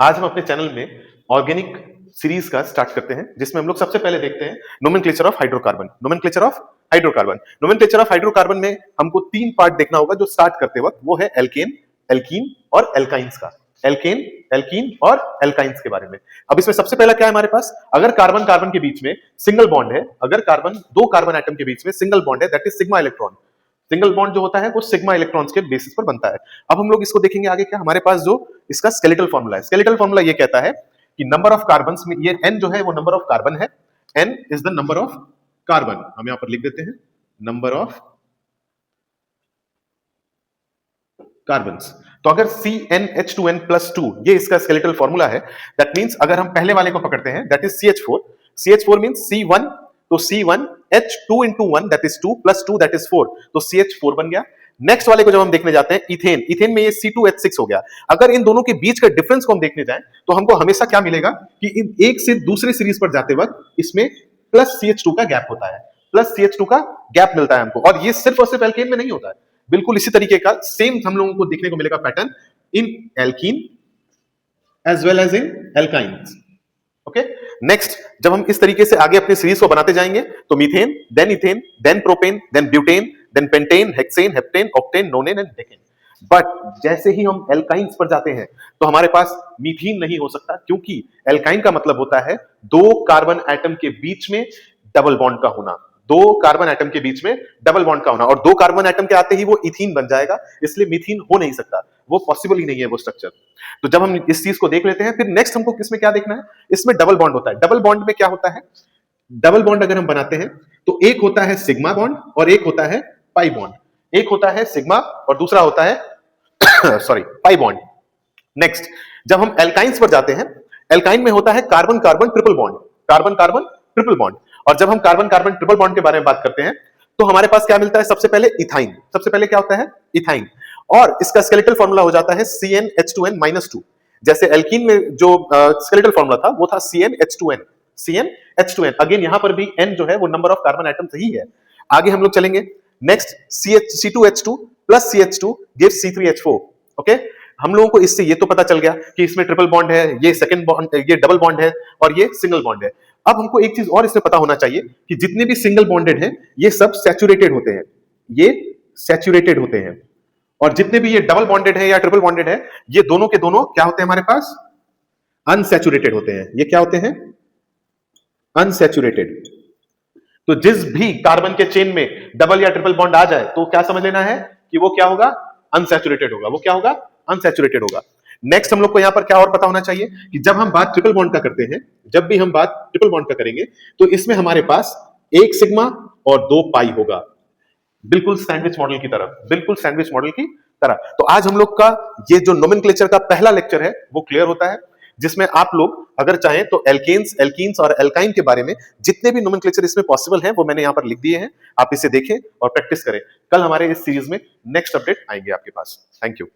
आज हम अपने चैनल में ऑर्गेनिक सीरीज का स्टार्ट करते हैं, जिसमें हम लोग सबसे पहले देखते हैं nomenclature of hydrocarbon. Nomenclature of hydrocarbon में हमको तीन पार्ट देखना होगा जो स्टार्ट करते वक्त, वो है एल्केन, एल्कीन और एल्काइंस का। एल्केन, एल्कीन और एल्काइंस के बारे में। अब इसमें सबसे पहला क्या है हमारे पास, अगर कार्बन कार्बन के बीच में सिंगल बॉन्ड है, अगर दो कार्बन एटम के बीच में सिंगल बॉन्ड है, that is sigma electron. Single bond जो होता है वो सिग्मा इलेक्ट्रॉन्स के बेसिस पर बनता है। अब हम लोग इसको देखेंगे आगे, क्या हमारे पास जो इसका स्केलेटल फॉर्मूला है। स्केलेटल फॉर्मूला ये कहता है कि नंबर ऑफ कार्बन में, ये n जो है वो नंबर ऑफ कार्बन है, n is the number of carbon. हम यहां पर लिख देते हैं नंबर ऑफ कार्बन। तो अगर CnH2n प्लस 2 ये इसका स्केलेटल फॉर्मूला है, दैट मींस अगर हम पहले वाले को पकड़ते हैं that is CH4, CH4 means C1, तो C1 H2 into 1 that is 2 plus 2 that is 4, तो CH4 बन गया। नेक्स्ट वाले को जब हम देखने जाते हैं इथेन, इथेन में ये C2H6 हो गया। अगर इन दोनों के बीच का डिफरेंस को हम देखने जाएं तो हमको हमेशा क्या मिलेगा कि इन एक से दूसरे सीरीज पर जाते वक्त इसमें प्लस CH2 का गैप होता है, प्लस CH2 का गैप मिलता है हमको। और ये सिर्फ और सिर्फ एल्केन में नहीं होता है, बिल्कुल इसी तरीके का सेम हम लोगों को देखने को मिलेगा pattern in alkene as well as in alkynes. Okay, next जब हम इस तरीके से आगे अपनी सीरीज को बनाते जाएंगे तो methane, then ethane, then propane, then butane, then pentane, hexane, heptane, octane, nonane and decane. But जैसे ही हम एल्काइंस पर जाते हैं तो हमारे पास मीथीन नहीं हो सकता, क्योंकि एल्काइन का मतलब होता है दो कार्बन एटम के बीच में डबल बॉन्ड का होना, दो कार्बन एटम के बीच में डबल बॉन्ड का होना, और दो कार्बन एटम के आते ही वो इथीन बन जाएगा, इसलिए मीथीन हो नहीं सकता, वो पॉसिबल ही नहीं है वो स्ट्रक्चर। तो जब हम इस चीज को देख लेते हैं, फिर नेक्स्ट हमको किसमें क्या देखना है, इसमें डबल बॉन्ड होता है। डबल बॉन्ड में क्या होता है, डबल बॉन्ड अगर हम बनाते हैं तो एक होता है सिग्मा बॉन्ड और एक होता है पाई बॉन्ड। एक होता है सिग्मा और दूसरा होता है सॉरी पाई बॉन्ड। नेक्स्ट जब हम एल्काइंस पर जाते हैं, एल्काइन में होता है carbon carbon triple bond, carbon carbon triple bond. और जब हम कार्बन कार्बन ट्रिपल बॉन्ड के बारे में बात करते हैं तो हमारे पास क्या मिलता है, सबसे पहले इथाइन। सबसे पहले क्या होता है, इथाइन, और इसका स्केलेटल फॉर्मूला हो जाता है CnH2n-2। जैसे एल्कीन में जो स्केलेटल फॉर्मूला था वो था CnH2n, CnH2n। अगेन यहां पर भी n जो है वो नंबर ऑफ कार्बन एटम्स ही है। आगे हम लोग चलेंगे, next C2H2 plus CH2 gives C3H4। Okay, हम लोगों को इससे ये तो पता चल गया कि इसमें ट्रिपल बॉन्ड है, ये सेकंड बॉन्ड, ये डबल बॉन्ड है और ये सिंगल बॉन्ड है। अब हमको एक चीज और इसमें पता होना चाहिए कि जितने भी सिंगल बॉन्डेड हैं ये सब सैचुरेटेड होते हैं, ये सैचुरेटेड होते हैं, और जितने भी ये डबल बॉन्डेड है या ट्रिपल बॉन्डेड है ये दोनों के दोनों क्या होते हैं हमारे पास, अनसैचुरेटेड होते हैं। ये क्या होते हैं, अनसैचुरेटेड। तो जिस भी कार्बन के चेन में डबल या ट्रिपल बॉन्ड आ जाए तो क्या समझ लेना है कि वो क्या होगा, अनसैचुरेटेड होगा। वो क्या होगा, अनसैचुरेटेड होगा। नेक्स्ट हम लोग को यहां पर क्या और पता होना चाहिए कि जब हम बात ट्रिपल बॉन्ड का करते हैं, जब भी हम बात ट्रिपल बॉन्ड का करेंगे तो इसमें हमारे पास एक सिग्मा और दो पाई होगा, बिल्कुल सैंडविच मॉडल की तरह, बिल्कुल सैंडविच मॉडल की तरह। तो आज हम लोग का ये जो नोमेनक्लेचर का पहला लेक्चर है वो क्लियर होता है, जिसमें आप लोग अगर चाहें तो एल्केन्स, एल्कीन्स और एल्काइन के बारे में जितने भी नोमेनक्लेचर इसमें पॉसिबल हैं वो मैंने यहां पर लिख दिए हैं। आप इसे देखें और प्रैक्टिस करें। कल हमारे इस सीरीज में नेक्स्ट अपडेट आएंगे आपके पास। Thank you.